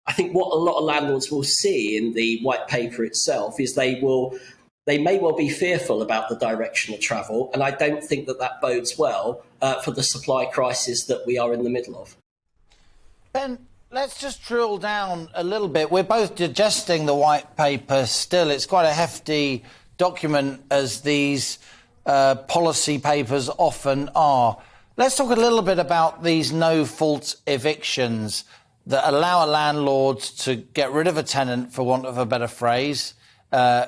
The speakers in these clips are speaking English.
I think what a lot of landlords will see in the white paper itself is they may well be fearful about the direction of travel, and I don't think that bodes well for the supply crisis that we are in the middle of. Ben, let's just drill down a little bit. We're both digesting the white paper still. It's quite a hefty document, as these policy papers often are. Let's talk a little bit about these no-fault evictions that allow a landlord to get rid of a tenant, for want of a better phrase,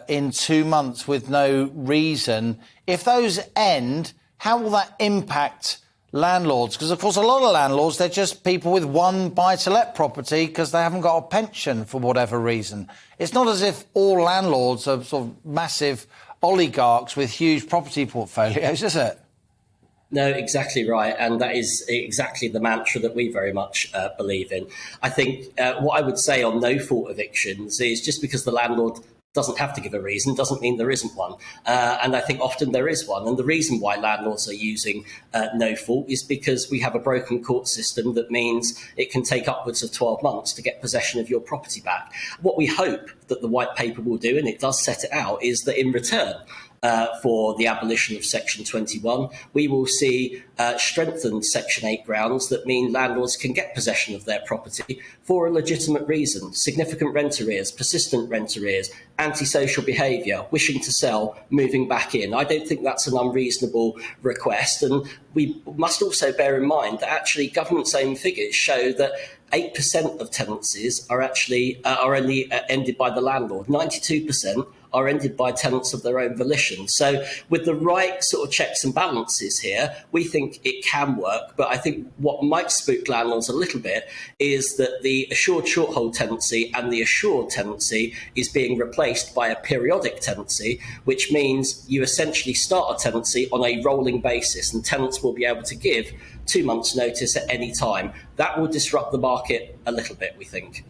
in 2 months with no reason. If those end, how will that impact landlords? Because, of course, a lot of landlords, they're just people with one buy-to-let property because they haven't got a pension for whatever reason. It's not as if all landlords are sort of massive oligarchs with huge property portfolios, is it? No, exactly right. And that is exactly the mantra that we very much believe in. I think what I would say on no-fault evictions is just because the landlord doesn't have to give a reason doesn't mean there isn't one. And I think often there is one. And the reason why landlords are using no fault is because we have a broken court system that means it can take upwards of 12 months to get possession of your property back. What we hope that the white paper will do, and it does set it out, is that in return for the abolition of Section 21, we will see strengthened Section 8 grounds that mean landlords can get possession of their property for a legitimate reason: significant rent arrears, persistent rent arrears, antisocial behaviour, wishing to sell, moving back in. I don't think that's an unreasonable request. And we must also bear in mind that actually government's own figures show that 8% of tenancies are actually are only ended by the landlord. 92% are ended by tenants of their own volition. So with the right sort of checks and balances here, we think it can work. But I think what might spook landlords a little bit is that the assured short-hold tenancy and the assured tenancy is being replaced by a periodic tenancy, which means you essentially start a tenancy on a rolling basis, and tenants will be able to give 2 months' notice at any time. That will disrupt the market a little bit, we think.